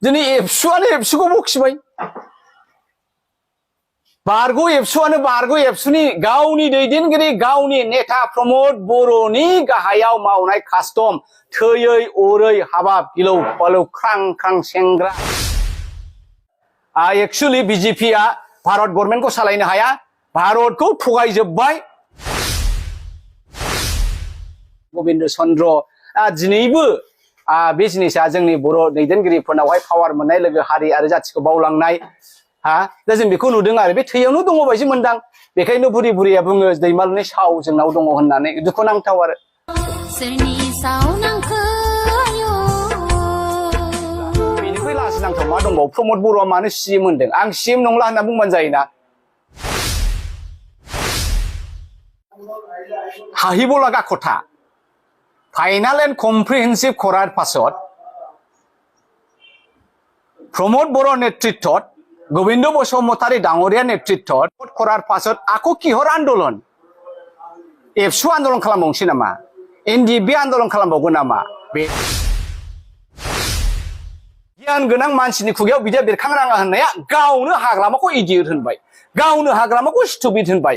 दिनै एबसुआनो एबसुखौ बखिबाय बारग' एबसुआनो बारग' एबसुनि गावनि दैदेनगिरि गावनि नेता प्रमद बर'नि गाहायाव मावनाय कास्टम थैयै अरै हाबाब गिलौ बालौ ख्रां ख्रां सेंग्रा एक्चुअली बीजेपीआ भारत गभर्नमेन्टखौ सालायनो हाया भारतखौ थगायजोबबाय गोविंद चन्द्र दिनैबो बे जिनिसा जोंनि बर' दैदेनगिरिफोरनावहाय पावार मोननाय लोगो हारि आरो जाथिखौ बावलांनाय दा जों बेखौ नुदों आरो बे थैयावनो दङ बायदि मोनदां बेखायनो बुरि बुरिया बुङो दैमालुनि साव जोंनाव दङ होननानै दुखुनांथाव आरो बेनिफ्राय लाजिनांथाव मा दंबावो प्रमद बर'आ मानो सीएम होनदों आं सीएम नंला होनना बुंबानो जायोना हाहिबलागा खथा फाइनाल एन्ड कम्प्रिहेन्सिव करार पाছত प्रमद बर' नेतृत्वत गोविंद बसुमतारी डांगरिया नेतृत्वत करार पाছত आको किहर आन्दोलन एबसु आन्दोलन खालामबावनोसै नामा एनडिएफबि आन्दोलन खालामबावगोन नामा बे गियान गोनां मानसिनि खुगायाव बिदिया बेरखांनाङा होननाया गावनो हाग्रामाखौ इडियट होनबाय गावनो हाग्रामाखौ स्टुपिड होनबाय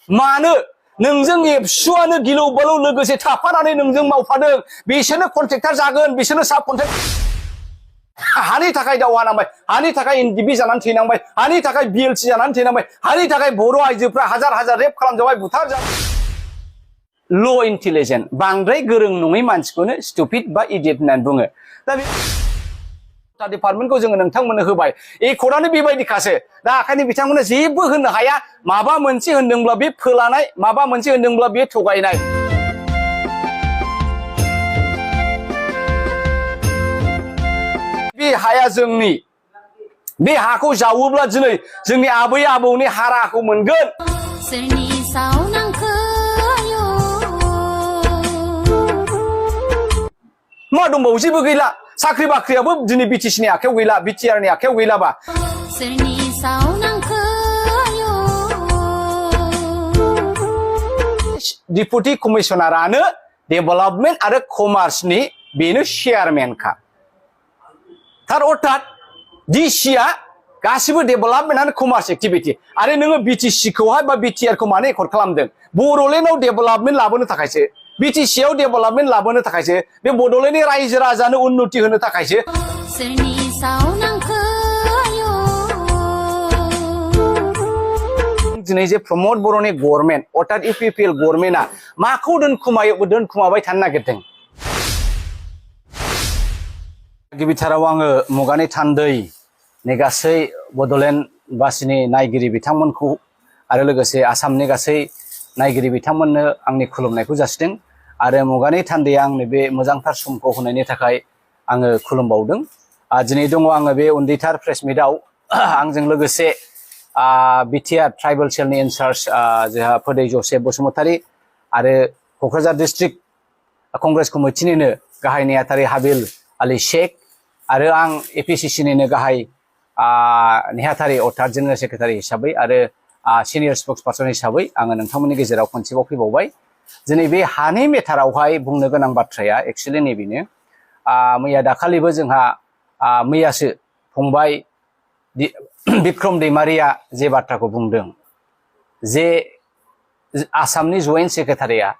मानो नोंजों एबसुआनो गिलौ बालौ लोगोसे थाफानानै नोंजों मावफादों बिसोरनो कन्ट्रेक्टर जागोन बिसोरनो साब कन्ट्रेक्ट हानि थाखाय दावहा नांबाय हानि थाखाय एनडिएफबि जानानै थैनांबाय हानि थाखाय बिएलसि जानानै थैनांबाय हानि थाखाय बर' आइजोफ्रा हाजार हाजार रेप खालामजाबाय बुथारजाबाय ल' इन्टेलिजेन्ट बांद्राय गोरों नङै मानसिखौनो स्टुपिड बा इडियट होननानै बुङो दा बे डिपार्टमेन्टखौ जोङो नोंथांमोननो होबाय एकर्डआनो बेबायदिखासो दा ओंखायनो बिथांमोना जेबो होननो हाया माबा मोनसे होनदोंब्ला बे फोलानाय माबा मोनसे होनदोंब्ला बे थगायनाय बे हाया जोंनि बे हाखौ जावोब्ला दिनै जोंनि आबै आबौनि हाराखौ मोनगोन मा दंबावो जेबो गैला साख्रि बाख्रियाबो दिनै बिटिसिनि आखायाव गैला बिटिआरनि आखायाव गैलाबा डिपुटि कमिशनारानो डेभेलपमेन्ट आरो कमार्सनि बेनो चेयारमेनखा थार अर्थात डिसिआ गासिबो डेभेलपमेन्ट आरो कमार्स एक्टिभिटि आरो नोङो बिटिसिखौहाय बा बिटिआरखौ मानो एकर्ड खालामदों बड'लेण्डआव डेभेलपमेन्ट लाबोनो थाखायसो बिटिसिआव डेभेलपमेन्ट लाबोनो थाखायसो बे बड'लेण्डनि रायजो राजानो उन्नति होनो थाखायसो दिनै जे प्रमद बर'नि गभर्नमेन्ट अर्थात इउपिपिएल गभर्नमेन्टआ माखौ दोनखुमाबाय थानो नागिरदों गिबिथाराव आङो मुगानि थान्दैनि गासै बड'लेण्डबासिनि नायगिरि बिथांमोनखौ आरो लोगोसे आसामनि गासै नायगिरि बिथांमोननो आंनि खुलुमनायखौ जासिदों आरो मुगानि थान्दैया आंनो बे मोजांथार समखौ होनायनि थाखाय आङो खुलुमबावदों दिनै दङ आङो बे उन्दैथार प्रेस मिटआव आंजों लोगोसे बिटिआर ट्राइबेल सेलनि इनचार्ज जोंहा फोदै जसेफ बसुमतारी आरो क'क्राझार डिस्ट्रिक्ट कंग्रेस कमिटिनिनो गाहाय नेहाथारि हाबिल आली शेख आरो आं एपिसिसिनिनो गाहाय नेहाथारि अर्थात जेनेरेल सेक्रेटारि हिसाबै आरो सिनियर स्पोक्स पार्सन हिसाबै आङो नोंथांमोननि गेजेराव खनसेबाव फैबावबाय दिनै बे हानि मेटारावहाय बुंनो गोनां बाथ्राया एक्चुअलि नैबेनो मैया दाखालिबो जोंहा मैयासो फंबाय बिक्रम दैमारिया जे बाथ्राखौ बुंदों जे आसामनि जइन्ट सेक्रेटारिया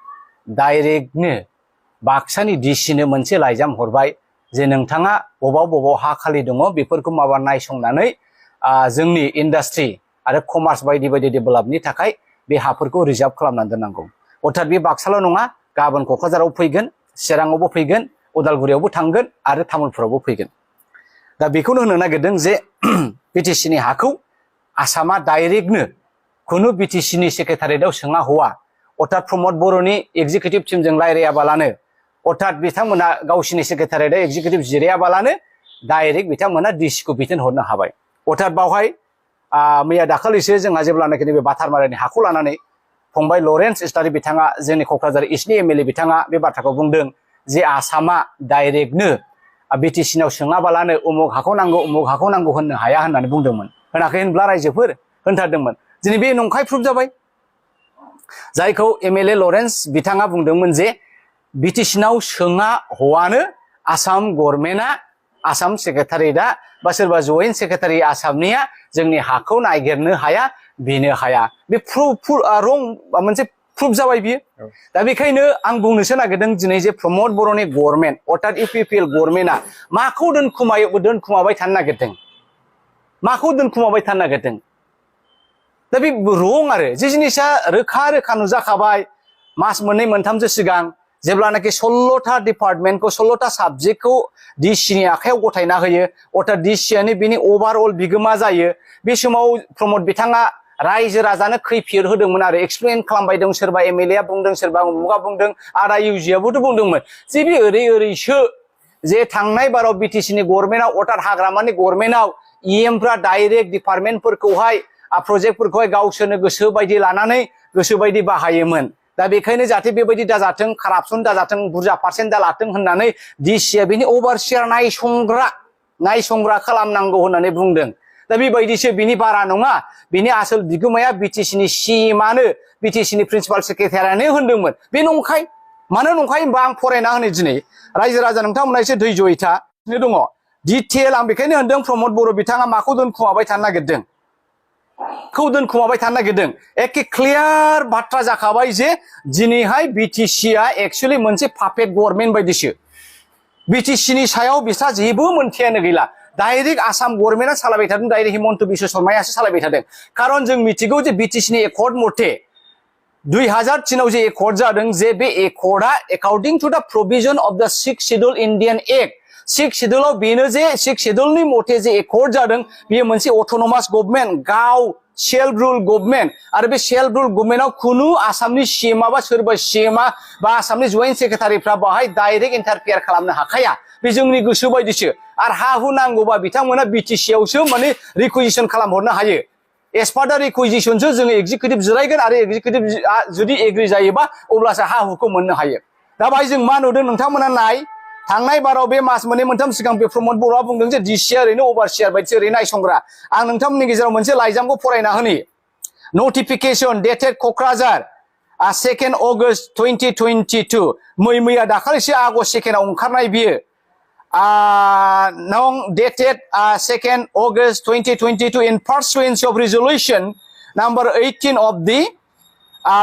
डाइरेक्टनो बाक्सानि डिसिनो मोनसे लाइजाम हरबाय जे नोंथाङा बबाव हा खालि दङ बेफोरखौ माबा नायसंनानै जोंनि इन्डास्ट्रि आरो कमार्स बायदि बायदि डेभेलपनि थाखाय बे हाफोरखौ रिजार्भ खालामनानै दोननांगौ अर्थात बे बाक्साल' नङा गाबोन क'क्राझाराव फैगोन चिराङावबो फैगोन उदालगुरियावबो थांगोन आरो तामुलपुरावबो फैगोन दा बेखौनो होनो नागिरदों जे बिटिसिनि हाखौ आसामा डाइरेक्टनो खुनु बिटिसिनि सेक्रेटारियेटआव सोङा हवा अर्थात प्रमद बर'नि एक्जिकिउटिभ टिमजों रायज्लायाबालानो अर्थात बिथांमोना गावसिनि सेक्रेटारियेटआव एक्जिकिउटिभ जिरायाबालानो डाइरेक्ट बिथांमोना डिसिखौ बिथोन हरनो हाबाय अर्थात बावहाय मैया दाखालिसो जोंहा जेब्लानाखि नैबे बाथारमारानि हाखौ लानानै फंबाय लरेन्स इस्लारि बिथाङा जोंनि क'क्राझार इस्टनि एमएलए बिथाङा बे बाथ्राखौ बुंदों जे आसामा डाइरेक्टनो बिटिसिनाव सोङाबालानो उमुक हाखौ नांगौ होननो हाया होननानै बुंदोंमोन होनाखै होनब्ला रायजोफोर होनथारदोंमोन दिनै बे नंखाय प्रुफ जाबाय जायखौ एमएलए लरेन्स बिथाङा बुंदोंमोन जे बिटिसिनाव सोङा हवानो आसाम गभर्नमेन्टआ आसाम सेक्रेटारियेटआ बा सोरबा जयेन्ट सेक्रेटारि आसामनिया जोंनि हाखौ नागिरनो हाया बिनो हाया बे रं मोनसे प्रुफ जाबाय बियो दा बेखायनो आं बुंनोसो नागिरदों दिनै जे प्रमद बर'नि गभर्नमेन्ट अर्थात इउपिपिएल गभर्नमेन्टआ माखौ दोनखुमाबाय थानो नागिरदों माखौ दोनखुमाबाय थानो नागिरदों दा बे रं आरो जे जिनिसा रोखा रोखा नुजाखाबाय मास मोननै मोनथामसो सिगां जेब्लानाखि 16टा डिपार्टमेन्टखौ 16टा साबजेक्टखौ डिसिनि आखायाव गथायना होयो अर्थात डिसिआनो बिनि ओभारअल बिगोमा जायो बे समाव प्रमद बिथाङा रायजो राजानो खैफोद होदोंमोन आरो एक्सप्लेन खालामबाय दं सोरबा एमएलए बुंदों सोरबा उमुगा बुंदों आदा इउजिआबोथ' बुंदोंमोन जे बे ओरैसो जे थांनाय बाराव बिटिसिनि गभर्नमेन्टआव अर्थात हाग्रामानि गभर्नमेन्टआव इएमफ्रा डाइरेक्ट डिपार्टमेन्टफोरखौहाय प्रजेक्टफोरखौहाय गावसोरनो गोसो बायदि लानानै गोसो बायदि बाहायोमोन दा बेखायनो जाहाथे बेबायदि दाजाथों कारापसन दाजाथों बुरजा पार्सेन्ट दालाथों होननानै डिसिआ बिनि ओभारसियार नायसंग्रा खालामनांगौ होननानै बुंदों दा बेबायदिसो बिनि बारा नङा बिनि आसोल बिगोमाया बिटिसिनि सिएमआनो बिटिसिनि प्रिन्सिपाल सेक्रेटारियानो होनदोंमोन बे नंखाय मानो नंखाय होनबा आं फरायना होनो दिनै रायजो राजा नोंथांमोना एसे धैर्ययै था दङ डिटेल आं बेखायनो होनदों प्रमद बर' बिथाङा माखौ दोनखुमाबाय थानो नागिरदों एखे क्लियार बाथ्रा जाखाबाय जे दिनैहाय बिटिसिआ एक्चुअली मोनसे पापेट गभर्नमेन्ट बायदिसो बिटिसिनि सायाव बिस्रा जेबो मोनथियानो गैला डाइरेक्ट आसाम गभर्नमेन्टआ सालायबाय थादों डाइरेक्ट हिमन्त बिश्व शर्मायासो सालायबाय थादों खारन जों मिथिगौ जे बिटिसिनि एकर्ड मथे 2003 आव जे एकर्ड जादों जे बे एकर्डआ एकॉर्डिंग टू द प्रोविजन ऑफ द 6th schedule Indian act 6th शेड्यूलाव बेनो जे 6th शेड्यूलनि मथे जे एकर्ड जादों बेयो मोनसे अटोनोमास गभर्नमेन्ट गाव सेल्फ रुल गभर्नमेन्ट आरो बे सेल्फ रुल गभर्नमेन्टआव खुनु आसामनि सीएमआ बा सोरबा सीएमआ बा आसामनि जयेन्ट सेक्रेटारिफ्रा बाहाय डाइरेक्ट इन्टारफेयार खालामनो हाखाया बे जोंनि गोसो बायदिसो आरो हा हु नांगौबा बिथांमोना बिटिसिआवसो माने रिकुइजिशन खालामहरनो हायो एस पार दा रिकुइजिशनसो जोङो एग्जिकिउटिभ जिरायगोन आरो एग्जिकिउटिभ जुदि एग्रि जायोबा अब्लासो हा हुखौ मोननो हायो दा बाहाय जों मा नुदों नोंथांमोना नाय थांनाय बाराव बे मास मोननै मोनथाम सिगां बे प्रमद बर'आ बुंदों जे डिसिआ ओरैनो ओभारसियार बायदिसो ओरैनो नायसंग्रा आं नोंथांमोननि गेजेराव मोनसे लाइजामखौ फरायना होनि नटिफिकेशन डेटेड क'क्राझार 2 अगस्ट 2022 मैया दाखालिसो आगस्ट 2 आव ओंखारनाय बियो नं dated 2 August 2022 in pursuance of resolution number 18 of the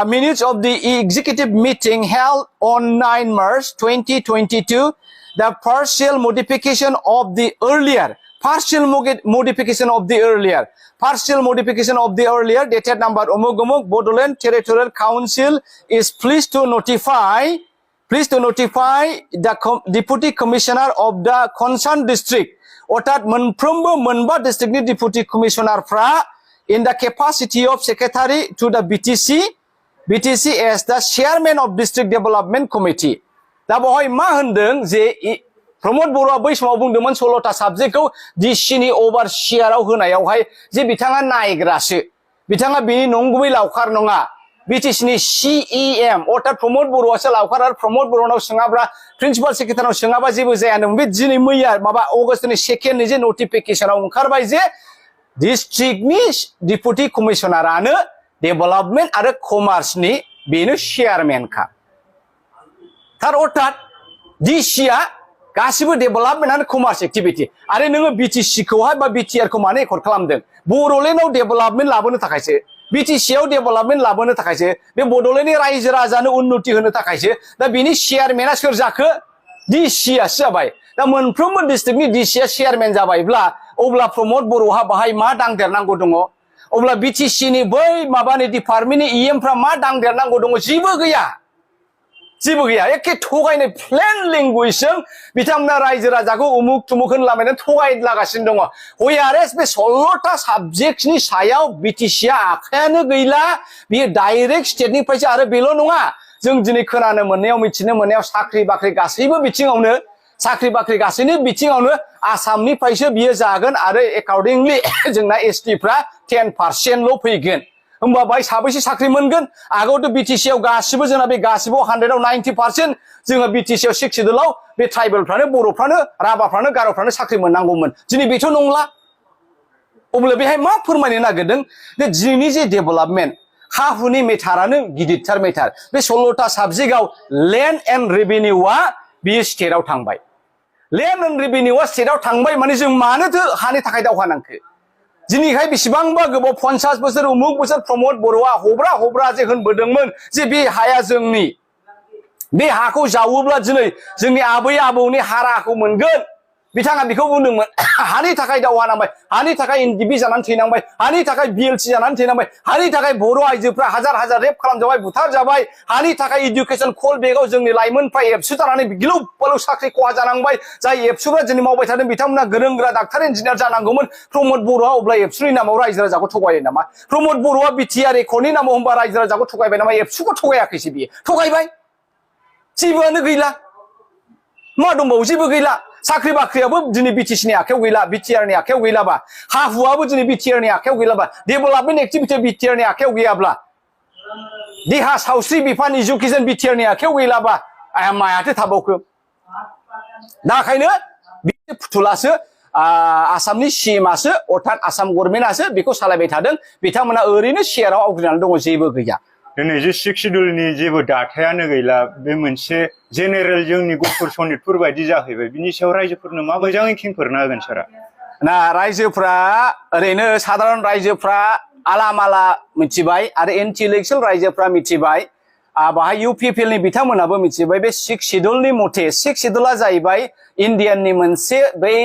minutes of the executive meeting held on 9 March 2022 the partial modification of the earlier dated number Omogomok Bodoland Territorial Council is pleased to notify the Deputy Commissioner of the concerned district अर्थात मोनफ्रोमबो मोनबा डिस्ट्रिक्टनि Deputy Commissioner फ्रा in the capacity of Secretary to the BTC as the Chairman of District Development Committee दा बहाय मा होनदों जे प्रमद बर'आ बै समाव बुंदोंमोन 16टा साबजेक्टखौ डिसिनि ओभारसियाराव होनायावहाय जे बिथाङा नायग्रासो बिथाङा बिनि नंगुबै लावखार नङा बिटिसिनि सिइएम अर्थात प्रमद बर'आसो लावखार आरो प्रमद बर'नाव सोङाब्ला प्रिन्सिपाल सेक्रेटारिनाव सोङाबा जेबो जायानो बे दिनै मैया माबा अगस्टनि 2 जे नटिफिकेशनाव ओंखारबाय जे डिस्ट्रिक्टनि डिपुटि कमिशनारानो डेभेलपमेन्ट आरो कमार्सनि बेनो चेयारमेनखा थार अर्थात डिसिआ गासिबो डेभेलपमेन्ट आरो कमार्स एक्टिभिटी आरो नोङो बिटिसिखौहाय बा बिटिआरखौ मानो एकर्ड खालामदों बड'लेण्डआव डेभेलपमेन्ट लाबोनो थाखायसो बिटिसिआव डेभेलपमेन्ट लाबोनो थाखायसो बे बड'लेण्डनि रायजो राजानो उन्नति होनो थाखायसो दा बिनि चेयारमेना सोर जाखो डिसिआसो जाबाय दा मोनफ्रोमबो डिस्ट्रिक्टनि डिसिआ चेयारमेन जाबायब्ला अब्ला प्रमद बर'हा बाहाय मा दांदेरनांगौ दङ अब्ला बिटिसिनि बै माबानि डिपार्टमेन्टनि इएमफ्रा मा दांदेरनांगौ दङ जेबो गैया एखे थगायनाय प्लेन लेंगुवेजजों बिथांमोना रायजो राजाखौ उमुक तुमुक होनलाबायनानै थगायलागासिनो दङ हयारेस बे 16टा साबजेक्टनि सायाव बिटिसिआ आखायानो गैला बियो डाइरेक्ट स्टेटनिफ्रायसो आरो बेल' नङा जों दिनै खोनानो मोननायाव मिथिनो मोननायाव साख्रि बाख्रि गासैबो बिथिङावनो आसामनिफ्रायसो बियो जागोन आरो एकॉर्डिंगलि जोंना एसटिफ्रा 10% ल' फैगोन होमबा बाय साबैसे साख्रि मोनगोन आगोलावथ' बिटिसिआव गासिबो जोंना बे गासिबो 100आव 90% जोङो बिटिसिआव 6 शेड्यूलाव बे ट्राइबेलफ्रानो बर'फ्रानो राभाफ्रानो गार'फ्रानो साख्रि मोननांगौमोन दिनै बेथ' नंला अब्ला बेहाय मा फोरमायनो नागिरदों जे दिनैनि जे डेभेलपमेन्ट हा हुनि मेटारानो गिदिरथार मेटार बे 16टा साबजेक्टआव लेन्ड एन्ड रेभिनिउआ बियो स्टेटआव थांबाय लेन एन्ड रेभिनिउआ स्टेटआव थांबाय माने जों मानोथो हानि थाखाय दावहा नांखो दिनैहाय बेसेबांबा गोबाव 50 बोसोर उमुक बोसोर प्रमद बर'आ हब्रा जे होनबोदोंमोन जे बे हाया जोंनि बे हाखौ जावोब्ला दिनै जोंनि आबै आबौनि हाराखौ मोनगोन बिथाङा बेखौ बुंदोंमोन हानि थाखाय दावहा नांबाय हानि थाखाय एनडिपि जानानै थैनांबाय हानि थाखाय बिएलटि जानानै थैनांबाय हानि थाखाय बर' आइजोफ्रा हाजार रेप खालामजाबाय बुथारजाबाय हानि थाखाय इडुकेसन कल बेगाव जोंनि लाइमोनफ्रा एबसु जानानै गिलु बालु साख्रि खहा जानांबाय जाय एबसुफ्रा दिनै मावबाय थादों बिथांमोना गोरों गोरा डाक्टार इन्जिनियार जानांगौमोन प्रमद बर'आ अब्ला एबसुनि नामाव रायजो राजाखौ थगायो नामा प्रमद बर'आ बिटिआर एकर्डनि नामाव होनबा रायजो राजाखौ थगायबाय नामा एबसुखौ थगायाखैसो बियो थगायबाय जेबोआनो गैला मा दंबावो जेबो गैला साख्रि बाख्रियाबो दिनै बिटिसिनि आखायाव गैला बिटिआरनि आखायाव गैलाबा हा हुआबो दिनै बिटिआरनि आखायाव गैलाबा डेभेलपमेन्ट एक्टिभिटि बिटिआरनि आखायाव गैयाब्ला देहा सावस्रि बिफान इडुकेसन बिटिआरनि आखायाव गैलाबा मायाथो थाबावखो दा ओंखायनो बे फुथुलासो आसामनि सिएमआसो अर्थात आसाम गभर्नमेन्टआसो बेखौ सालायबाय थादों बिथांमोना ओरैनो शेयाराव आवग्रिनानै दङ जेबो गैया दिनै जे 6 शिड्युलनि जेबो दाथायानो गैला बे मोनसे जेनेरेल जोंनि गफुर सनितपुर बायदि जाहैबाय बिनि सायाव रायजोफोरनो मा मोजाङै खेंफोरना होगोन सारा ना रायजोफ्रा ओरैनो साधारन रायजोफ्रा आला मिथिबाय आरो एन्टि इलेक्शन रायजोफ्रा मिथिबाय बाहाय इउपिपिएलनि बिथांमोनाबो मिथिबाय बे 6 शिड्युलनि मथे 6 शिड्युला जाहैबाय इन्डियाननि मोनसे बै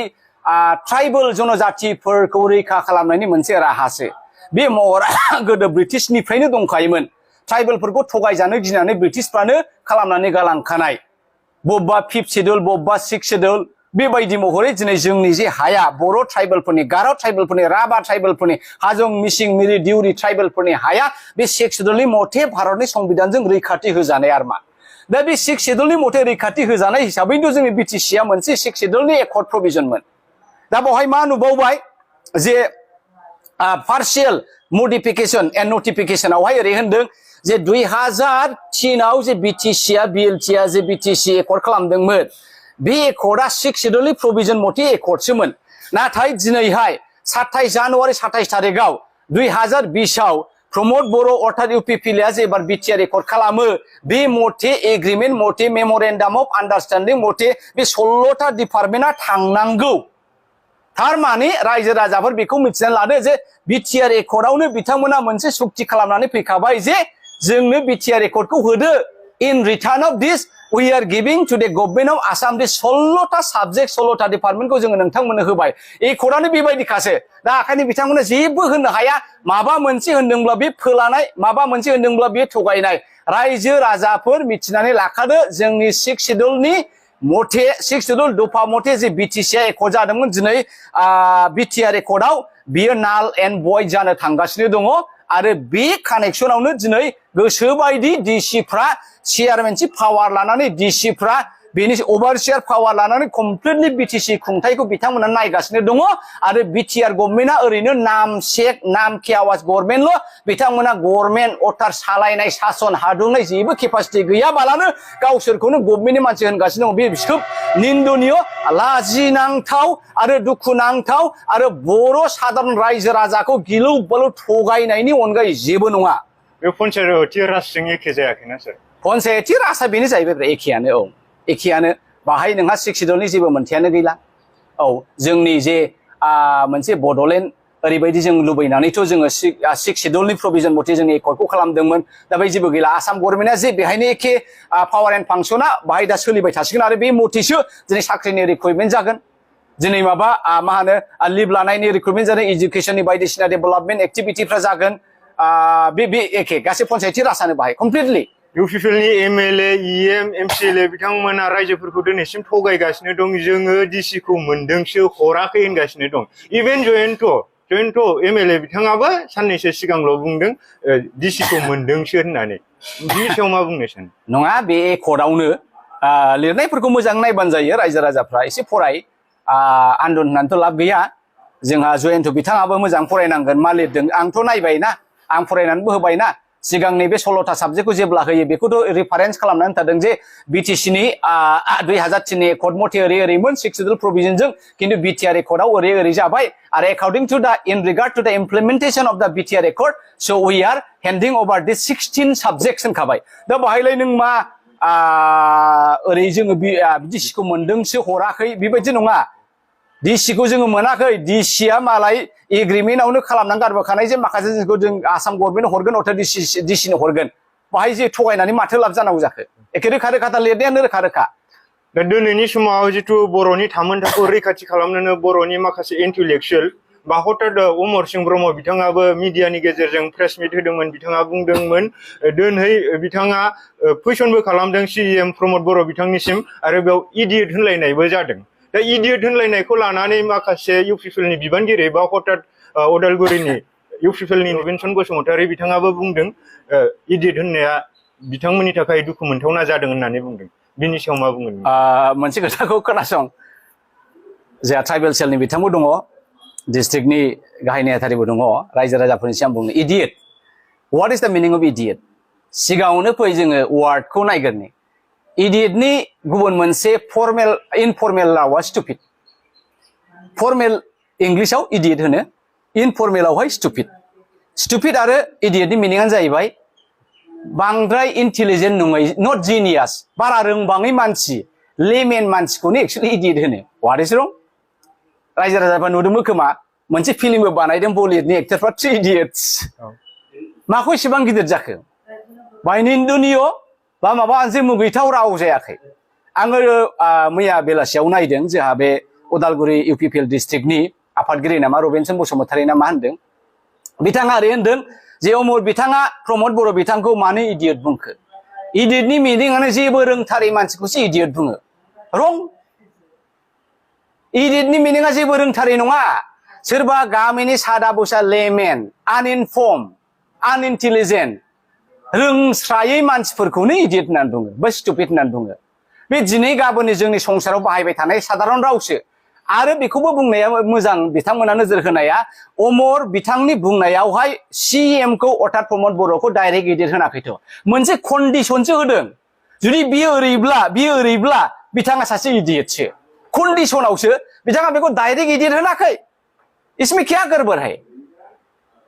ट्राइबल जनजातिफोरखौ रैखा खालामनायनि मोनसे राहासो बे महरा गोदो ब्रिटिशनिफ्रायनो दंखायोमोन ट्राइबेलफोरखौ थगायजानो गिनानै ब्रिटिशफ्रानो खालामनानै गालांखानाय बबेबा 5th शिड्युल बबेबा 6th शिड्युल बेबायदि महरै दिनै जोंनि जे हाया बर' ट्राइबेलफोरनि गार' ट्राइबेलफोरनि राभा ट्राइबेलफोरनि हाजं मिसिं मिरि दिउरि ट्राइबेलफोरनि हाया बे 6th शिड्युलनि मथे भारतनि संबिधानजों रैखाथि होजानाय आरमा दा बे 6th शिड्युलनि मथे रैखाथि होजानाय हिसाबैनोथ' जोंनि बिटिसिआ मोनसे 6th शिड्युलनि एकर्ड प्रभिजनमोन दा बेवहाय मा नुबावबाय जे पार्शियेल मडिफिकेशन एन्ड नटिफिकेशनावहाय ओरै होनदों जे 2003 आव जे बिटिसिआ बिएलटिआ जे बिटिसि एकर्ड खालामदोंमोन बे एकर्डआ 6th शिड्युलनि प्रभिजन मथे एकर्डसोमोन नाथाय दिनैहाय 27 जानुवारि 27 तारिखआव 2020 आव प्रमद बर' अर्थात इउपिपिएलआ जे एबार बिटिआर एकर्ड खालामो बे मथे एग्रिमेन्ट मथे मेमरेन्डाम अफ आन्डारस्टेन्डिं मथे बे 16टा डिपार्टमेन्टआ थांनांगौ थारमाने रायजो राजाफोर बेखौ मिथिनानै लादो जे बिटिआर एकर्डआवनो बिथांमोना मोनसे सुक्ति खालामनानै फैखाबाय जे जोंनो बिटिआर एकर्डखौ होदो in return of this we are giving to the government of Assam दे 16टा साबजेक्ट 16टा डिपार्टमेन्टखौ जोङो नोंथांमोननो होबाय एकर्डआनो बेबायदिखासो दा ओंखायनो बिथांमोना जेबो होननो हाया माबा मोनसे होनदोंब्ला बे फोलानाय माबा मोनसे होनदोंब्ला बे थगायनाय रायजो राजाफोर मिथिनानै लाखादो जोंनि 6th शिड्युलनि मथे 6th शिड्युल दफा मथे जे बिटिसिआ एकर्ड जादोंमोन दिनै बिटिआर एकर्डआव बियो नाल एन्ड भइड जानो थांगासिनो दङ आरो बे कानेक्सनावनो दिनै गोसोबायदि डिसिफ्रा चेयारमेनशिप पावार लानानै डिसिफ्रा बेनि ओभारसियार पावार लानानै कमप्लिटलि बिटिसि खुंथायखौ बिथांमोना नायगासिनो दङ आरो बिटिआर गभर्नमेन्टआ ओरैनो नाम के आवाज गभर्नमेन्टल' बिथांमोना गभर्नमेन्ट अर्थात सालायनाय सासन हादुंनाय जेबो केपासिटि गैयाबालानो गावसोरखौनो गभर्नमेन्टनि मानसि होनगासिनो दङ बे खोब निन्दनीय लाजिनांथाव आरो दुखुनांथाव आरो बर' साधारन रायजो राजाखौ गिलु बालु थगायनायनि अनगायै जेबो नङा बे पन्चायती राजजों एखे जायाखैना सार पन्चायती राजआ बेनो जाहैबाय एखेयानो औ एखेयानो बाहाय नोंहा 6th शिड्युलनि जेबो मोनथायानो गैला औ जोंनि जे मोनसे बड'लेण्ड ओरैबायदि जों लुबैनानैथ' जोङो 6th शिड्युलनि प्रभिजन मथे जोंनि एकर्डखौ खालामदोंमोन दा बे जेबो गैला आसाम गभर्नमेन्टआ जे बेहायनो एखे पावार एन्ड फांसना बाहाय दा सोलिबाय थासिगोन आरो बे मथेसो दिनै साख्रिनि रिक्रुटमेन्ट जागोन दिनै माबा मा होनो लिभ लानायनि रिक्रुटमेन्ट जादों इडुकेसननि बायदिसिना डेभेलपमेन्ट एक्टिभिटिफ्रा जागोन बे एखे गासै पन्चायती राजानो बाहाय कमप्लिटलि इउपिपिएलनि एमएलए इएम एमसिएलए बिथांमोना रायजोफोरखौ दिनैसिम थगायगासिनो दं जोङो डिसिखौ मोनदोंसो हराखै होनगासिनो दं इभेन जयन्त एमएलए बिथाङाबो साननैसो सिगांल' बुंदों डिसिखौ मोनदोंसो होननानै बिनि सायाव मा बुंनो सानो नङा बे एकर्डआवनो लिरनायफोरखौ मोजां नायबानो जायो रायजो राजाफ्रा एसे फराय आन्दोलन होननानैथ' लाब गैया जोंहा जयन्त बिथाङाबो मोजां फरायनांगोन मा लिरदों आंथ' नायबायना आं फरायनानैबो होबायना सिगांनि बे 16टा साबजेक्टखौ जेब्ला होयो बेखौथ' रेफारेन्स खालामनानै थादों जे बिटिसिनि 2003 नि एकर्ड मथे ओरैमोन 6th शिड्युल प्रभिजनजों खिन्थु बिटिआर एकर्डआव ओरै जाबाय आरो according two the in regard to the implementation of the BTR accord so we are handing over this 16 subjects होनखाबाय दा बाहायलाय नों मा ओरै जोङो डिसिखौ मोनदोंसो हराखै बेबायदि नङा डिसिखौ जोङो मोनाखै डिसिया मालाय एग्रिमेन्टआवनो खालामनानै गारबोखानाय जे माखासे जिनिसखौ जों आसाम गभर्नमेन्ट हरगोन अर्थात डिसिनो हरगोन बाहाय जे थगायनानै माथो लाब जानांगौ जाखो एखे रोखा रोखा लिरनायानो रोखा रोखा दा दिनैनि समाव जिथु बर'नि थामोनथाखौ रैखाथि खालामनोनो बर'नि माखासे इन्टेलेक्सुयेल बा हथात अमर सिंह ब्रह्म बिथाङाबो मिडियानि गेजेरजों प्रेस मिट होदोंमोन बिथाङा बुंदोंमोन दिनै बिथाङा कुइसनबो खालामदों सिएम प्रमद बर' बिथांनिसिम आरो बेयाव इडियट होनलायनायबो जादों दा इडियट होनलायनायखौ लानानै माखासे इउपिपिएलनि बिबानगिरि बा हथात उदालगुरिनि इउपिपिएलनि नबेनसन बसुमतारी बिथाङाबो बुंदों इडियट होननाया बिथांमोननि थाखाय दुखु मोनथावना जादों होननानै बुंदों बिनि सायाव मा बुंगोन मोनसे खोथाखौ खोनासं जोंहा ट्राइबेल सेलनि बिथांबो दङ डिस्ट्रिक्टनि गाहाय नेहाथारिबो दङ रायजो राजाफोरनि सिगां बुंनो इडियट व्हाट इज द मिनिं अफ इडियट सिगाङावनो फै जोङो वार्डखौ नायगोरनि इडियटनि गुबुन मोनसे फर्मेल इनफर्मेल रावा स्टुपिड फर्मेल इंलिशाव इडियट होनो इनफर्मेलावहाय स्टुपिड आरो इडियटनि मिनिंआनो जाहैबाय बांद्राय इन्टेलिजेन्ट नङै नट जिनियास बारा रोंबाङै मानसि लेमेन मानसिखौनो एक्चुअली इडियट होनो व्हाट इज रं रायजो राजाफ्रा नुदोंमोन खोमा मोनसे फिल्मबो बानायदों बलिउडनि एक्टरफ्रा थ्रि इडियट्स माखौ एसेबां गिदिर जाखो बाय निन्दनीय बा माबा मोनसे मुगैथाव राव जायाखै आङो मैया बेलासियाव नायदों जोंहा बे उदालगुरि इउपिपिएल डिस्ट्रिक्टनि आफादगिरि नामा रबेनसन बसुमतारी ना मा होनदों बिथाङा ओरै होनदों जे अमर बिथाङा प्रमद बर' बिथांखौ मानो इडियट बुंखो इडियटनि मिनिंआनो जेबो रोंथारै मानसिखौसो इडियट बुङो रं इडियटनि मिनिंआ जेबो रोंथारै नङा सोरबा गामिनि सादा बुसा लेमेन आनइनफर्म आनइन्टेलिजेन्ट रोंस्रायै मानसिफोरखौनो इडियट होननानै बुङो बा स्टुपिड होननानै बुङो बे दिनै गाबोननि जोंनि संसाराव बाहायबाय थानाय साधारन रावसो आरो बेखौबो बुंनाया मोजां बिथांमोना नोजोर होनाया अमर बिथांनि बुंनायावहाय सीएम खौ अर्थात प्रमद बर'खौ डाइरेक्ट इडियट होनाखैथ' मोनसे कन्डिशनसो होदों जुदि बियो ओरैब्ला बिथाङा सासे इडियटसो कन्डिशनावसो बिथाङा बेखौ डाइरेक्ट इडियट होनाखै इसमें क्या गड़बड़ है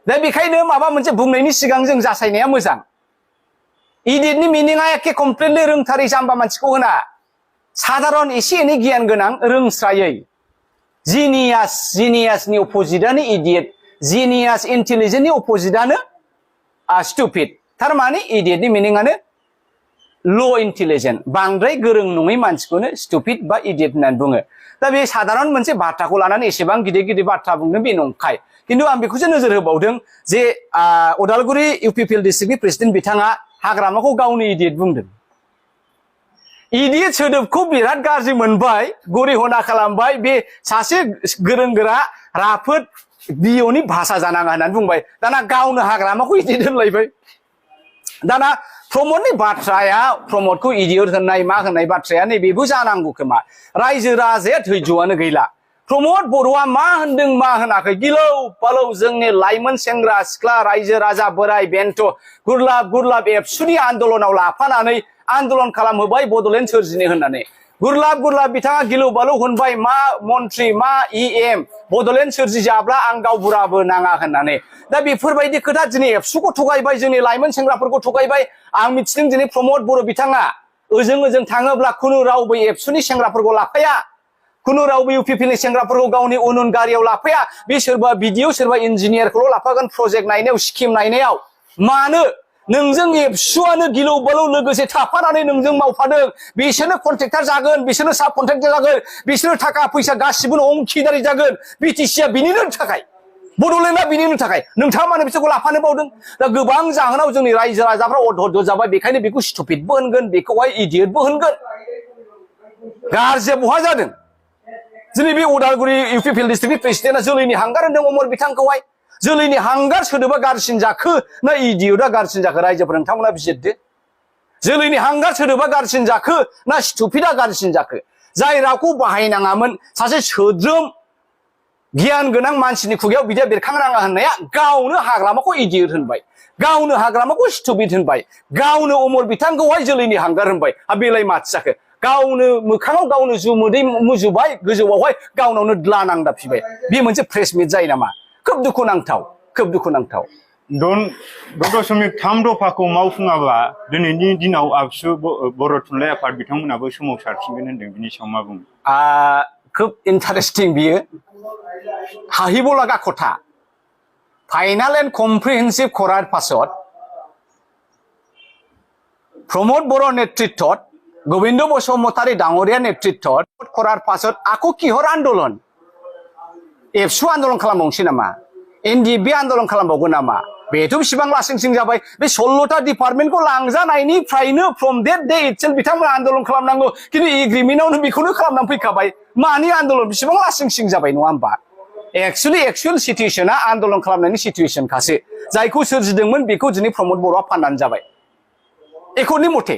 दा बेखायनो माबा मोनसे बुंनायनि सिगां जों जासायनाया मोजां इडियटनि मिनिंआ एखे कमप्लिटलि रोंथारै जाम्बा मानसिखौ होना साधारन एसे एनै गियान गोनां रोंस्रायै जिनियासनि अपोजिटआनो इडियट जिनियास इन्टेलिजेन्टनि अपोजिटआनो स्टुपिड थारमाने इडियटनि मिनिंआनो ल' इन्टेलिजेन्ट बांद्राय गोरों नङै मानसिखौनो स्टुपिड बा इडियट होननानै बुङो दा बे साधारन मोनसे बाथ्राखौ लानानै एसेबां गिदिर गिदिर बाथ्रा बुंनो बे नंखाय खिन्थु आं बेखौसो नोजोर होबावदों जे उदालगुरि इउपिपिएल डिस्ट्रिक्टनि प्रेसिडेन्ट बिथाङा हाग्रामाखौ गावनि इडियट बुंदों इडियट सोदोबखौ बिराद गाज्रि मोनबाय गरिहना खालामबाय बे सासे गोरों गोरा राफोद बिअनि भाषा जानाङा होननानै बुंबाय दाना गावनो हाग्रामाखौ इडियट होनलायबाय दाना प्रमदनि बाथ्राया प्रमदखौ इडियट होननाय मा होननाय बाथ्राया नैबेबो जानांगौ खोमा रायजो राजाया धैर्यआनो गैला प्रमद बर'आ मा होनदों मा होनाखै गिलौ पालौ जोंनि लाइमोन सेंग्रा सिख्ला रायजो राजा बोराय बेन्थ गुरलाब एबसुनि आन्दोलनाव लाफानानै आन्दोलन खालामहोबाय बड'लेण्ड सोरजिनो होननानै गुरलाब बिथाङा गिलौ बालौ होनबाय मा मन्त्रि मा इएम बड'लेण्ड सोरजिजाब्ला आं गावबुराबो नाङा होननानै दा बेफोरबायदि खोथा दिनै एबसुखौ थगायबाय जोंनि लाइमोन सेंग्राफोरखौ थगायबाय आं मिथिदों दिनै प्रमद बर' बिथाङा ओजों थाङोब्ला खुनु रावबो एबसुनि सेंग्राफोरखौ लाफाया खुनु रावबो इउपिपिएलनि सेंग्राफोरखौ गावनि उन गारियाव लाफाया बे सोरबा बिडिअ सोरबा इन्जिनियारखौल' लाफागोन प्रजेक्ट नायनायाव स्किम नायनायाव मानो नोंजों एबसुआनो गिलौ बालौ लोगोसे थाफानानै नोंजों मावफादों बिसोरनो कन्ट्रेक्टर जागोन बिसोरनो साब कन्ट्रेक्टर जागोन बिसोरनो थाखा फैसा गासिबो अंखिदारि जागोन बिटिसिआ बिनिनो थाखाय बड'लेण्डआ बिनिनो थाखाय नोंथाङा मानो बिसोरखौ लाफानो बावदों दा गोबां जाहोनाव जोंनि रायजो राजाफ्रा अधर्ज जाबाय बेखायनो बेखौ स्टुपिडबो होनगोन बेखौहाय इडियटबो होनगोन गाज्रिया बहा जादों दिनै बे उदालगुरि इउपिपिएल डिस्ट्रिक्टनि प्रेसिडेन्टआ जोलैनि हांगार होनदों अमर बिथांखौहाय जोलैनि हांगार सोदोबा गाज्रिसिन जाखो ना इडियटआ गाज्रिसिन जाखो रायजोफोर नोंथांमोना बिजिरदो जोलैनि हांगार सोदोबा गाज्रिसिन जाखो ना स्टुपिडआ गाज्रिसिन जाखो जाय रावखौ बाहायनाङामोन सासे सोद्रोम गियान गोनां मानसिनि खुगायाव बिदिया बेरखांनाङा होननाया गावनो हाग्रामाखौ इडियट होनबाय गावनो हाग्रामाखौ स्टुपिड होनबाय गावनो अमर बिथांखौहाय जोलैनि हांगार होनबाय बेलाय माथो जाखो गावनो मोखाङाव गावनो जुमुदै मुजुबाय गोजौआवहाय गावनावनो द्ला नांदाफिबाय बे मोनसे प्रेस मिट जायो नामा खोब दुखुनांथाव 3 दफाखौ मावफुङाबा दिनैनि दिनाव आबसु बर' थुनलाइ आफाद बिथांमोनाबो सोमावसारफिनगोन होनदों बिनि सायाव मा बुङो? खोब इन्टारेस्टिं बियो हाहिब लागा खथा फाइनाल एन्ड कम्प्रिहेन्सिभ खरार पाছত प्रमोद बर' नेतृत्वत गोविंद बसुमतारी डांगरिया नेतृत्वत खरार पाছত आको किहर आन्दोलन एबसु आन्दोलन खालामबावनोसै नामा एनडिएफबि आन्दोलन खालामबावगोन नामा बेथ' बेसेबां लासिंसिं जाबाय बे 16टा डिपार्टमेन्टखौ लांजानायनिफ्रायनो फ्रम देट डे इटसेल्फ बिथांमोना आन्दोलन खालामनांगौ खिन्थु एग्रिमेन्टआवनो बेखौनो खालामनानै फैखाबाय मानि आन्दोलन बेसेबां लासिंसिं जाबाय नङा होमबा एक्चुअल सिटुएशना आन्दोलन खालामनायनि सिटुएशनखासो जायखौ सोरजिदोंमोन बेखौ दिनै प्रमोद बर'आ फाननानै जाबाय एकर्डनि मथे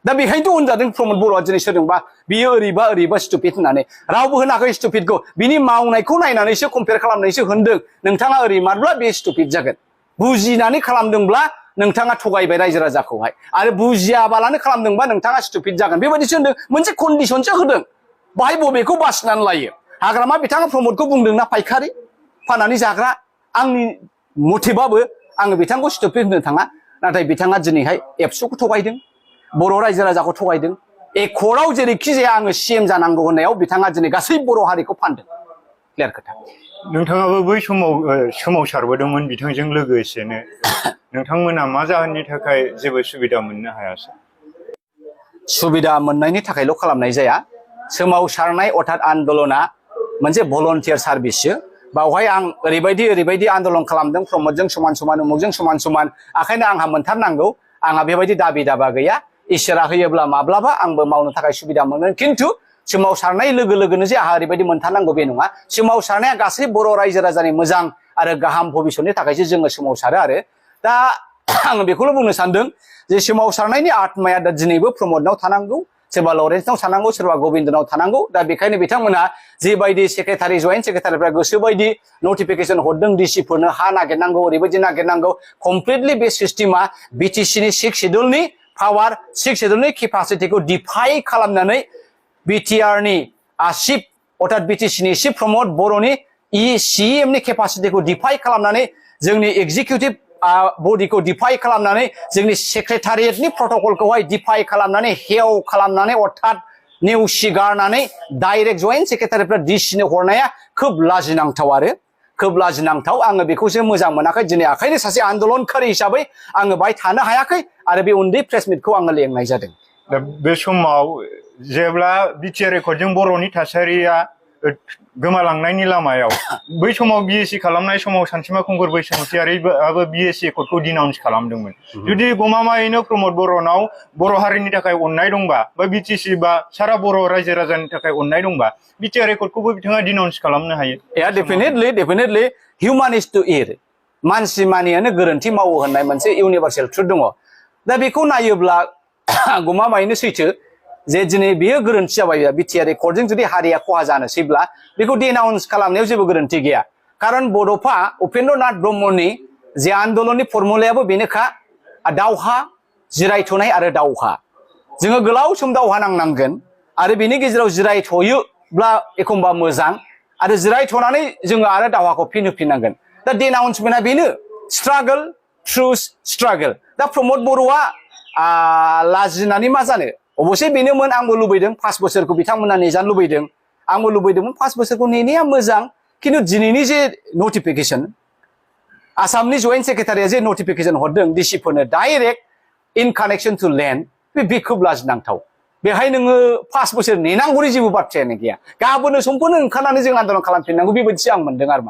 दा बेखायनोथ' होनजादों प्रमोद बर'आ दिनै सोरजोंबा बियो ओरैबा स्टुपिड होननानै रावबो होनाखै स्टुपिडखौ बिनि मावनायखौ नायनानैसो कम्पेयार खालामनानैसो होनदों नोंथाङा ओरैमारब्ला बे स्टुपिड जागोन बुजिनानै खालामदोंब्ला नोंथाङा थगायबाय रायजो राजाखौहाय आरो बुजियाबालानो खालामदोंबा नोंथाङा स्टुपिड जागोन बेबायदिसो होनदों मोनसे कन्डिशनसो होदों बाहाय बबेखौ बासिनानै लायो हाग्रामा बिथाङा प्रमोदखौ बुंदोंना फायखारि फाननानै जाग्रा आंनि मथेबाबो आङो बिथांखौ स्टुपिड होननो थाङा नाथाय बिथाङा दिनैहाय एबसुखौ थगायदों बर' रायजो राजाखौ थगायदों एकर्डआव जेरैखि जाया आङो सीएम जानांगौ होननायाव बिथाङा दिनै गासै बर' हारिखौ फानदों क्लियार खोथा नोंथाङाबो बै समाव सोमावसारबोदोंमोन बिथांजों लोगोसेनो नोंथांमोना मा जाहोननि थाखाय जेबो सुबिदा मोननो हायासै सुबिदा मोननायनि थाखायल' खालामनाय जाया सोमावसारनाय अर्थात आन्दोलना मोनसे भलन्टियार सार्भिससो बावहाय आं ओरैबायदि आन्दोलन खालामदों प्रमोदजों समान समान उमुकजों समान समान आखायनो आंहा मोनथारनांगौ आंहा बेबायदि दाबि दाबा गैया इसोरा होयोब्ला माब्लाबा आंबो मावनो थाखाय सुबिदा मोनगोन खिन्थु सोमावसारनाय लोगो लोगोनो जे आंहा ओरैबायदि मोनथारनांगौ बे नङा सोमावसारनाया गासै बर' रायजो राजानि मोजां आरो गाहाम भबिसतनि थाखायसो जोङो सोमावसारो आरो दा आङो बेखौल' बुंनो सानदों जे सोमावसारनायनि आत्माया दा दिनैबो प्रमोदनाव थानांगौ सोरबा लरेन्सनाव थानांगौ सोरबा गबिन्दनाव थानांगौ दा बेखायनो बिथांमोना जेबायदि सेक्रेटारि जयेन्ट सेक्रेटारिफ्रा गोसोबायदि नटिफिकेसन हरदों डिसिफोरनो हा नागिरनांगौ ओरैबायदि नागिरनांगौ कमप्लिटलि बे सिस्टेमा बिटिसिनि 6 शेड्युलनि पावार 6 शेड्युलनि केपासिटिखौ डिफाइ खालामनानै बिटिआरनि चिफ अर्थात बिटिसिनि चिफ प्रमोद बर'नि सीएमनि केपासिटिखौ डिफाइ खालामनानै जोंनि एग्जिकिउटिभ बडिखौ डिफाइ खालामनानै जोंनि सेक्रेटारियेटनि प्रटकलखौहाय डिफाइ खालामनानै हेव खालामनानै अर्थात नेवसिगारनानै डाइरेक्ट जयेन्ट सेक्रेटारिफ्रा डिसिनो हरनाया खोब लाजिनांथाव आरो खोब लाजिनांथाव आङो बेखौसो मोजां मोनाखै दिनै आखायनो सासे आन्दोलनखारि हिसाबै आङो बाहाय थानो हायाखै आरो बे उन्दै प्रेस मिटखौ आङो लेंनाय जादों दा बे समाव जेब्ला बिटिआर रेकर्डजों बर'नि थासारिया गोमालांनायनि लामायाव बै समाव बिएससि खालामनाय समाव सानथिमा खुंगुर बैसोमुतियारिआबो बिएससि रेकर्डखौ डिनाउन्स खालामदोंमोन जुदि गमामायैनो प्रमोद बर'नाव बर' हारिनि थाखाय अननाय दंबा बा बिटिसि बा सारा बर' रायजो राजानि थाखाय अननाय दंबा बिटिआर रेकर्डखौबो बिथाङा डिनाउन्स खालामनो हायो डेफिनेटलि हिउमान इज टु एर मानसि मानियानो गोरोन्थि मावो होननाय मोनसे इउनिभार्सेल ट्रुथ दङ दा बेखौ नायोब्ला गमामायैनो सैथो जे दिनै बेयो गोरोन्थि जाबाय बिटिआर रेकर्डजों जुदि हारिया खहा जानोसैब्ला बेखौ डिनाउन्स खालामनायाव जेबो गोरोन्थि गैया खारन बड'फा उपेन्द्रनाथ ब्रह्मनि जे आन्दोलननि फर्मुलायाबो बेनोखा दावहा जिरायथ'नाय आरो दावहा जोङो गोलाव सम दावहा नांनांगोन आरो बेनि गेजेराव जिरायथ'योब्ला एखमबा मोजां आरो जिरायथ'नानै जोङो आरो दावहाखौ फिन होफिननांगोन दा डिनाउन्समेन्टआ बेनो स्ट्रागल ट्रुथ स्ट्रागल दा प्रमोद बर'आ लाजिनानै मा जानो अबसे बेनोमोन आंबो लुबैदों 5 बोसोरखौ बिथांमोना नेजानो लुबैदों आंबो लुबैदोंमोन 5 बोसोरखौ नेनाया मोजां खिन्थु दिनैनि जे नटिफिकेसन आसामनि जयेन्ट सेक्रेटारिया जे नटिफिकेसन हरदों डिसिफोरनो डाइरेक्ट इन कानेक्सन टु लेन्ड बे खोब लाजिनांथाव बेहाय नोङो 5 बोसोर नेनांगौनि जेबो बाथ्रायानो गैया गाबोनो समखौनो ओंखारनानै जों आन्दोलन खालामफिननांगौ बेबायदिसो आं मोनदों आरो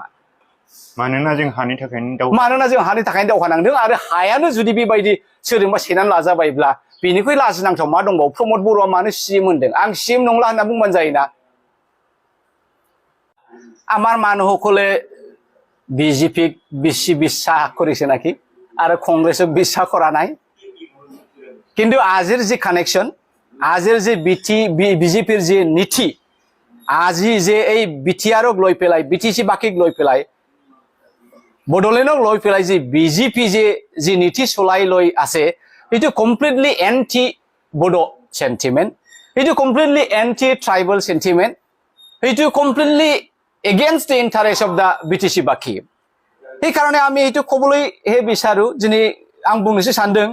मानोना जों हानि थाखायनो दावहा नांदों आरो हायानो जुदि बेबायदि सोरजोंबा सेनानै लाजाबायब्ला बेनिख्रुइ लाजिनांथाव मा दंबावो प्रमोद बर'आ मानो सीएम होनदों आं सीएम नंला होनना बुंबानो जायोना আমার মান সকলে বিজেপি বেশি বিশ্বাস করেছে নাকি আর কংগ্রেসক বিশ্বাস করা নাই কিন্তু আজির যে কানেকশন আজির যে বিজেপির যে নীতি আজি যে এই বিটিআরক লৈ পেলাই বিটিসি বাকিক লৈ পেলাই বড়োলেণ্ডক লৈ পেলাই যে বিজেপি যে নীতি চলাই লৈ আছে এটো কমপ্লিটলি এন্টি বড়ো সেন্টিমেন্ট এটো কমপ্লিটলি এন্টি ট্রাইবাল সেন্টিমেন্ট এটো completely against the interest of the BTC Baki. সেই কাৰণে আমি এইটো ক'বলৈ হে বিচাৰো दिनै आं बुंनोसो सानदों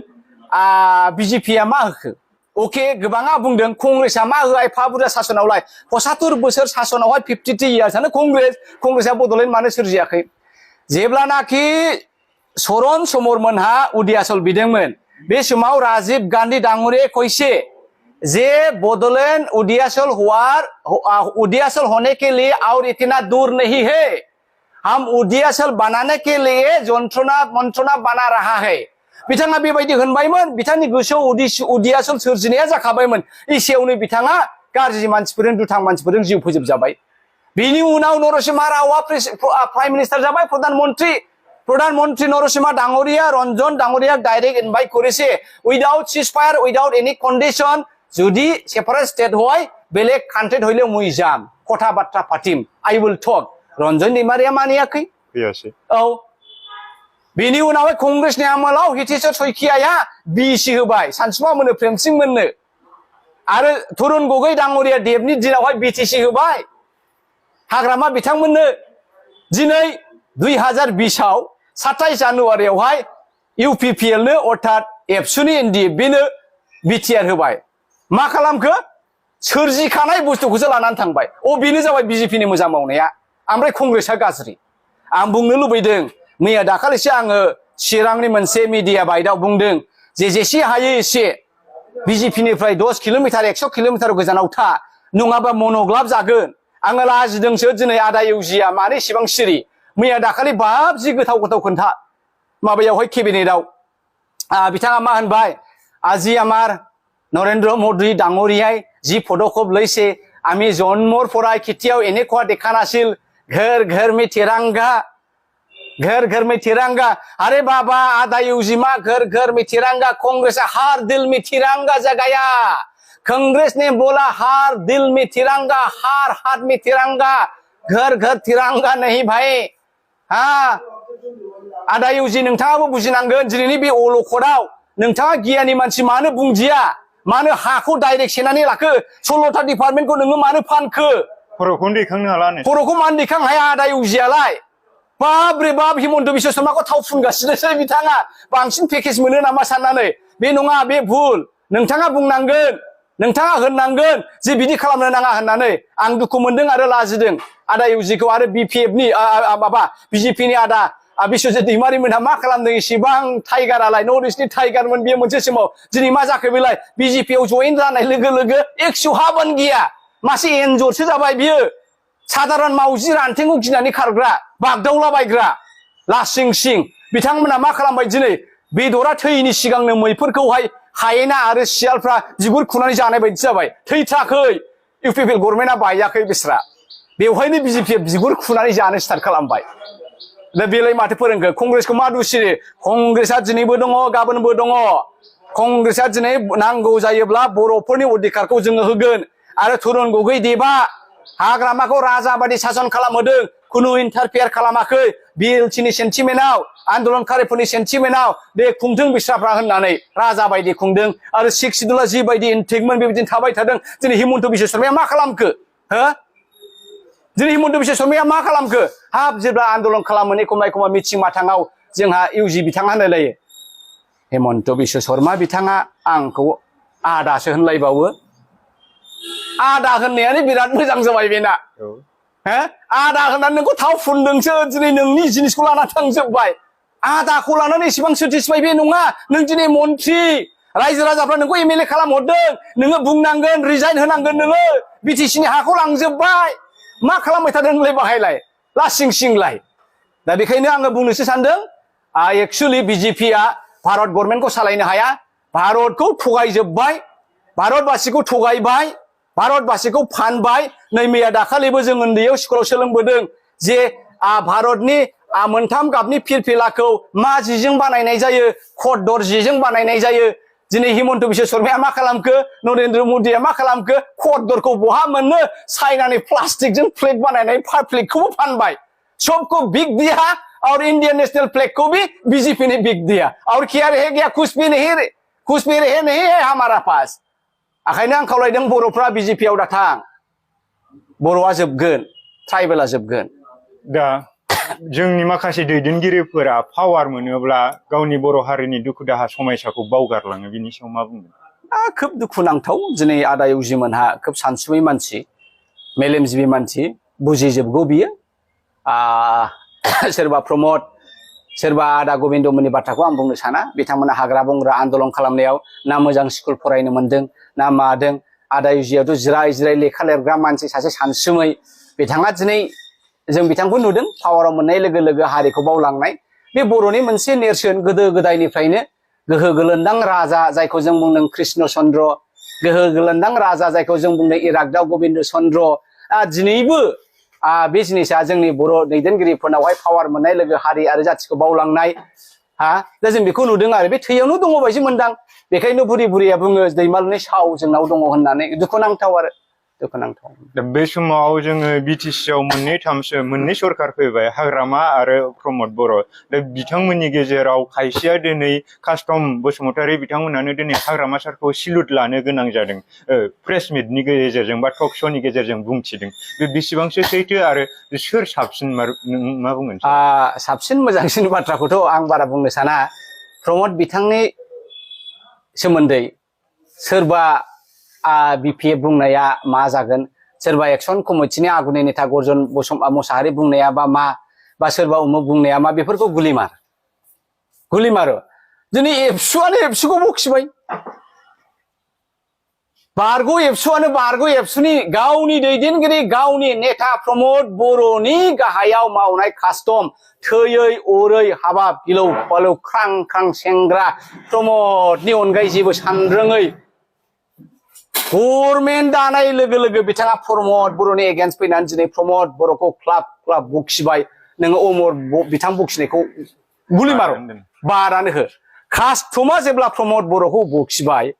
बिजेपिया मा होखो अके गोबाङा बुंदों कंग्रेसआ मा होआ एफा बुरजा सासनावलाय 75 बोसोर सासनावहाय 52 इयार्सआनो कंग्रेसआ बड'लेण्ड मानो सोरजियाखै जेब्लानाखि सरन समर मोनहा उदियासल बिदोंमोन बे समाव राजीव गांधी डांगरिया कइसे जे बड'लेण्ड उदियासल होने के लिए और इतना दूर नहीं है हम उदियासल बनाने के लिए जंत्रना मंत्रना बना रहा है बिथाङा बेबायदि होनबायमोन बिथांनि गोसोआव उदियासल सोरजिनाया जाखाबायमोन एसेयावनो बिथाङा गाज्रि मानसिफोरजों दुथां मानसिफोरजों जिउ फोजोबजाबाय बिनि उनाव नरसिम्हा रावआ प्राइम मिनिस्टार जाबाय प्रधानमंत्री नरसिम्हा डांगरिया रंजन डांगरिया डायरेक्ट इनवाइट करेছে without ceasefire without any condition जुदि सेपारेट स्टेट হয় बेलेग कान्ट्री হইলে মুই যাম কথা বার্তা পাতিম I will talk Ranjan Daimary मानियाखै फैयासै औ बिनि उनाव कांग्रेसनि आमोलाव हितेश्वर शइकियाया बिसि होबाय सानसुमा मोननो प्रेमसिं मोननो आरो तरुण गगৈ डांगरिया देबनि दिनावहाय बिटिसि होबाय हाग्रामा बिथांमोननो दिनै 2020 आव 27 जानुवारियावहाय UPPL नो अर्थात एबसुनि एनडिएफबिनो बिटिआर होबाय मा खालामखो सोरजिखानाय बुस्थुखौसो लानानै थांबाय बेनो जाबाय बिजेपिनि मोजां मावनाया ओमफ्राय कंग्रेसआ गाज्रि आं बुंनो लुबैदों मैया दाखालिसो आङो चिरांनि मोनसे मिडिया बाइटआव बुंदों जेसे हायो एसे बिजेपिनिफ्राय 10 किल'मिटार 100 किल'मिटार गोजानाव था नङाबा मन'ग्लाब जागोन आङो लाजिदोंसो दिनै आदा इउजिया मानो इसेबां सिरि मैया दाखालि बाबजि गोथाव खोन्था माबायावहाय केबिनेटआव बिथाङा मा होनबाय আজি আমার नरेंद्र मोदी डांगरियाय जी पदक्षेप लैसे आमी जन्मर पराय केতিয়াव এনেকুৱা দেখা नाছিল घर घर में तिरंगा अरे बाबा आदा यूजिमा घर घर में तिरंगा कांग्रेस हर दिल में तिरंगा जगाया कांग्रेस ने बोला हर दिल में तिरंगा हर हाथ में तिरंगा घर घर तिरंगा नहीं भाई हाँ आदा यूजि नोंथाङाबो बुजिनांगोन दिनैनि बे अलखदाव नोंथाङा गियानि मानसि मानो बुंजिया मानो हाखौ डाइरेक्ट सेनानै लाखो 16टा डिपार्टमेन्टखौ नोङो मानो फानखो खर'खौनो दैखांनो हाला नै खर'खौ मानो दैखांनो हाया आदा इउजियालाय बाब्रे बाब हिमन्त बिश्व शर्माखौ थाव फुनगासिनोसै बिथाङा बांसिन पेकेज मोनो नामा साननानै बे नङा बे भुल नोंथाङा बुंनांगोन नोंथाङा होननांगोन जे बिदि खालामनो नाङा होननानै आं दुखु मोनदों आरो लाजिदों आदा इउजिखौ आरो बिपिएफनि बिजेपिनि आदा बिश्वजित दैमारि मोनहा मा खालामदों इसेबां टाइगारालाय नर्थ इस्टनि टाइगारमोन बेयो मोनसे समाव दिनै मा जाखो बेलाय बिजेपिआव जइन जानाय लोगो लोगो 100 हाबन गैया मासे एन्जरसो जाबाय बियो साधारन मावजि रान्थेंखौ गिनानै खारग्रा बागदावलाबायग्रा लासिं सिं बिथांमोना मा खालामबाय दिनै बेदरा थैनि सिगांनो मैफोरखौहाय हायेना आरो सियालफ्रा बिगुर खुनानै जानाय बायदि जाबाय थैथाखै इउपिपिएल गभर्नमेन्टआ बायाखै बिस्रा बेवहायनो बिजेपिआ बिगुर खुनानै जानो स्टार्ट खालामबाय दा बेलाय माथो फोरोंखो कंग्रेसखौ मा दुसियो कंग्रेसआ दिनैबो दङ गाबोनबो दङ कंग्रेसआ दिनै नांगौ जायोब्ला बर'फोरनि अधिकारखौ जोङो होगोन आरो तरुण गगৈ देबा हाग्रामाखौ राजा बायदि सासन खालामहोदों खुनु इन्टारफेयार खालामाखै बिएलटिनि सेन्टिमेन्टआव आन्दोलनकारिफोरनि सेन्टिमेन्टआव बे खुंथों बिस्राफ्रा होननानै राजा बायदि खुंदों आरो शेख सिदुल्ला जिबायदि इन्ट्रिगमोन बेबायदिनो थाबाय थादों दिनै हिमन्त बिश्व शर्माया मा खालामखो हो दिनै हिमन्त बिश्व शर्माया मा खालामखो हाब जेब्ला आन्दोलन खालामो एखमबा मिथिं माथाङाव जोंहा इउजि बिथाङा होनलायलायो हिमन्त बिश्व शर्मा बिथाङा आंखौ आदासो होनलायबावो आदा होननायानो बिराद मोजां जाबाय बेना हो आदा होननानै नोंखौ थाव फुनदोंसो दिनै नोंनि जिनिसखौ लाना थांजोबबाय आदाखौ लानानै एसेबां सेटिसफाइ बे नङा नों दिनै मन्त्रि रायजो राजाफ्रा नोंखौ एमएलए खालामहरदों नोङो बुंनांगोन रिजाइन होनांगोन नोङो बिटिसिनि हाखौ लांजोबबाय मा खालामबाय थादों नोंलाय बाहायलाय लासिं सिंलाय दा बेखायनो आङो बुंनोसो सानदों एक्चुअलि बिजेपिआ भारत गभर्नमेन्टखौ सालायनो हाया भारतखौ थगायजोबबाय भारतबासिखौ थगायबाय भारतबासिखौ फानबाय नै मैया दाखालिबो जों उन्दैयाव स्कुलाव सोलोंबोदों जे भारतनि मोनथाम गाबनि फिरफिलाखौ मा जिजों बानायनाय जायो खद दर्जिजों बानायनाय जायो दिनै हिमन्त बिश्व शर्माया मा खालामखो नरेंद्र मोदीया मा खालामखो खद दरखौ बहा मोननो चाइनानि प्लास्टिकजों फ्लेग बानायनाय फ्लेगखौबो फानबाय सबको बिक दिया और इंडियन नेशनल फ्लैग को भी बीजेपी ने बिक दिया और क्या रह गया कुछ भी नहीं है हमारा पास आखायनो आं खावलायदों बर'फ्रा बिजेपिआव दाथां बर'आ जोबगोन ट्राइबेला जोबगोन दा जोंनि माखासे दैदेनगिरिफोरा पावार मोनोब्ला गावनि बर' हारिनि दुखु दाहा समयसाखौ बावगारलाङो बिनि सायाव मा बुंगोन? खोब दुखुनांथाव दिनै आदा इउजिमोनहा खोब सानसुमै मानसि मेलेमजिबि मानसि बुजिजोबगौ बियो सोरबा प्रमद सोरबा आदा गबिन्दमोननि बाथ्राखौ आं बुंनो साना बिथांमोना हाग्रा बंग्रा आन्दलन खालामनायाव ना मोजां स्कुल फरायनो मोन्दों ना मादों आदा इउजियाथ' जिराय जिराय लेखा लिरग्रा मानसि सासे सानसुमै बिथाङा दिनै जों बिथांखौ नुदों पावाराव मोननाय लोगो लोगो हारिखौ बावलांनाय बे बर'नि मोनसे नेरसोन गोदो गोदायनिफ्रायनो गोहो गोलोन्दां राजा जायखौ जों बुंदों कृष्ण चन्द्र गोहो गोलोन्दां राजा जायखौ जों बुंदों इरागदाव गबिन्द चन्द्र दिनैबो बे जिनिसा जोंनि बर' दैदेनगिरिफोरनावहाय पावार मोननाय लोगो हारि आरो जाथिखौ बावलांनाय दा जों बेखौ नुदों आरो बे थैयावनो दङ बायदि मोनदां बेखायनो बुरि बुरिया बुङो दैमालुनि साव जोंनाव दङ होननानै दुखुनांथाव आरो दुखुनांथाव। दा बे समाव जोङो बिटिसि आव मोननै सरखार फैबाय हाग्रामा आरो प्रमद बर' दा बिथांमोननि गेजेराव खायसेया दिनै कास्टम बसुमतारी बिथांमोनानो दिनै हाग्रामा सारखौ सिलुट लानो गोनां जादों प्रेस मिटनि गेजेरजों बा टक श'नि गेजेरजों बुंथिदों बे बेसेबांसो सैथो आरो सोर साबसिन मा बुंगोन? साबसिन मोजांसिन बाथ्राखौथ' आं बारा बुंनो साना प्रमद बिथांनि सोमोन्दै सोरबा बिपिएफ बुंनाया मा जागोन सोरबा एक्सन कमिटिनि आगुनि नेता गर्जन मोसाहारि बुंनाया बा सोरबा उमुक बुंनाया मा बेफोरखौ गुलिमारो दिनै एबसुआनो एबसुखौ बखिबाय बारग' एबसुआनो बारग' एबसुनि गावनि दैदेनगिरि गावनि नेता प्रमद बर'नि गाहायाव मावनाय कास्टम थैयै अरै हाबा बिलौ बालौ ख्रां ख्रां सेंग्रा प्रमदनि अनगायै जेबो सानरोङै गभर्नमेन्ट दानाय लोगो लोगो बिथाङा प्रमद बर'नि एगेन्स्ट फैनानै दिनै प्रमद बर'खौ क्लाब बखिबाय नोङो अमर बिथां बखिनायखौ गुलिमारो बारानो हो कास्टमा जेब्ला प्रमद बर'खौ बखिबाय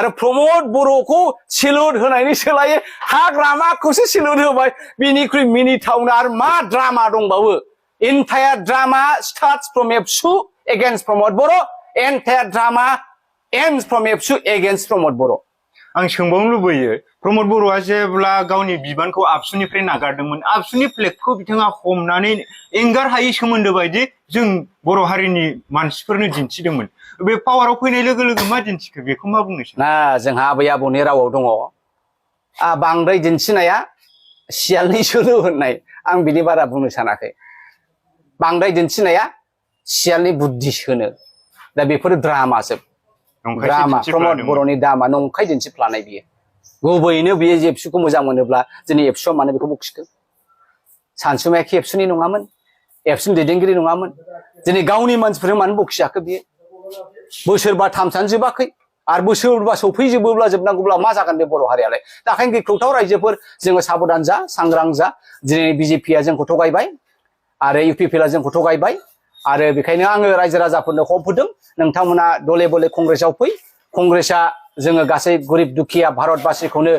आरो प्रमद बर'खौ सिलुट होनायनि सोलायै हाग्रामाखौसो सिलुट होबाय बिनिख्रुइ मिनिथावना आरो मा ड्रामा दंबावो एन्टायार ड्रामा स्टार्ट्स फ्रम एबसु एगेन्स्ट प्रमद बर' एन्टायार ड्रामा एन्ड्स फ्रम एबसु एगेन्स्ट प्रमद बर'। आं सोंबावनो लुबैयो प्रमद बर'आ जेब्ला गावनि बिबानखौ आबसुनिफ्राय नागारदोंमोन आबसुनि फ्लेगखौ बिथाङा हमनानै एंगार हायै सोमोन्दो बायदि जों बर' हारिनि मानसिफोरनो दिन्थिदोंमोन बे पावाराव फैनाय लोगो लोगो मा दिन्थिखो बेखौ मा बुंनो सानो? जोंहा आबै आबौनि रावाव दङ बांद्राय दिन्थिनाया सियालनि सोलो होननाय आं बिनि बारा बुंनो सानाखै बांद्राय दिन्थिनाया सियालनि बुद्धि सोनो दा बेफोरो ड्रामासो ड्रामा प्रमद बर'नि ड्रामा नंखाय दिन्थिफ्लानाय बियो गुबैयैनो बियो जे एबसुखौ मोजां मोनोब्ला दिनै एबसुआ मानो बेखौ बखिखो सानसुमाया खि एबसुनि नङामोन एबसुनि दैदेनगिरि नङामोन दिनै गावनि मानसिफोरजों मानो बखिजाखो बियो बोसोरबा थामसानो जोबाखै आरो बोसोरबा सौफैजोबोब्ला जोबनांगौब्ला मा जागोन बे बर' हारियालाय दा ओंखायनो गिख्रंथाव रायजोफोर जोङो साबधान जा सांग्रां जा दिनै बिजेपिआ जोंखौ थगायबाय आरो इउपिपिएलआ जोंखौ थगायबाय आरो बेखायनो आङो रायजो राजाफोरनो हप होदों नोंथांमोना दले बले कंग्रेसआव फै कंग्रेसआ जोङो गासै गरिब दुखिया भारतबासिखौनो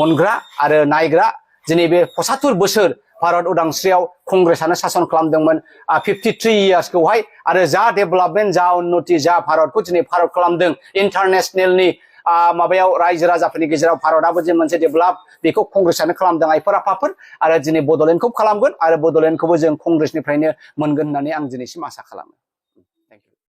अनग्रा आरो नायग्रा दिनै बे 75 बोसोर भारत उदांस्रियाव कंग्रेसआनो सासन खालामदोंमोन 53 इयार्सखौहाय आरो जा डेभेलपमेन्ट जा उन्नति जा भारतखौ दिनै भारत खालामदों इन्टारनेशनेलनि माबायाव रायजो राजाफोरनि गेजेराव भारतआबो जे मोनसे डेभेलप बेखौ कंग्रेसआनो खालामदों आइफोर आफाफोर आरो दिनै बड'लेण्डखौ खालामगोन आरो बड'लेण्डखौबो जों कंग्रेसनिफ्रायनो मोनगोन होननानै आं दिनैसिम आसा खालामो।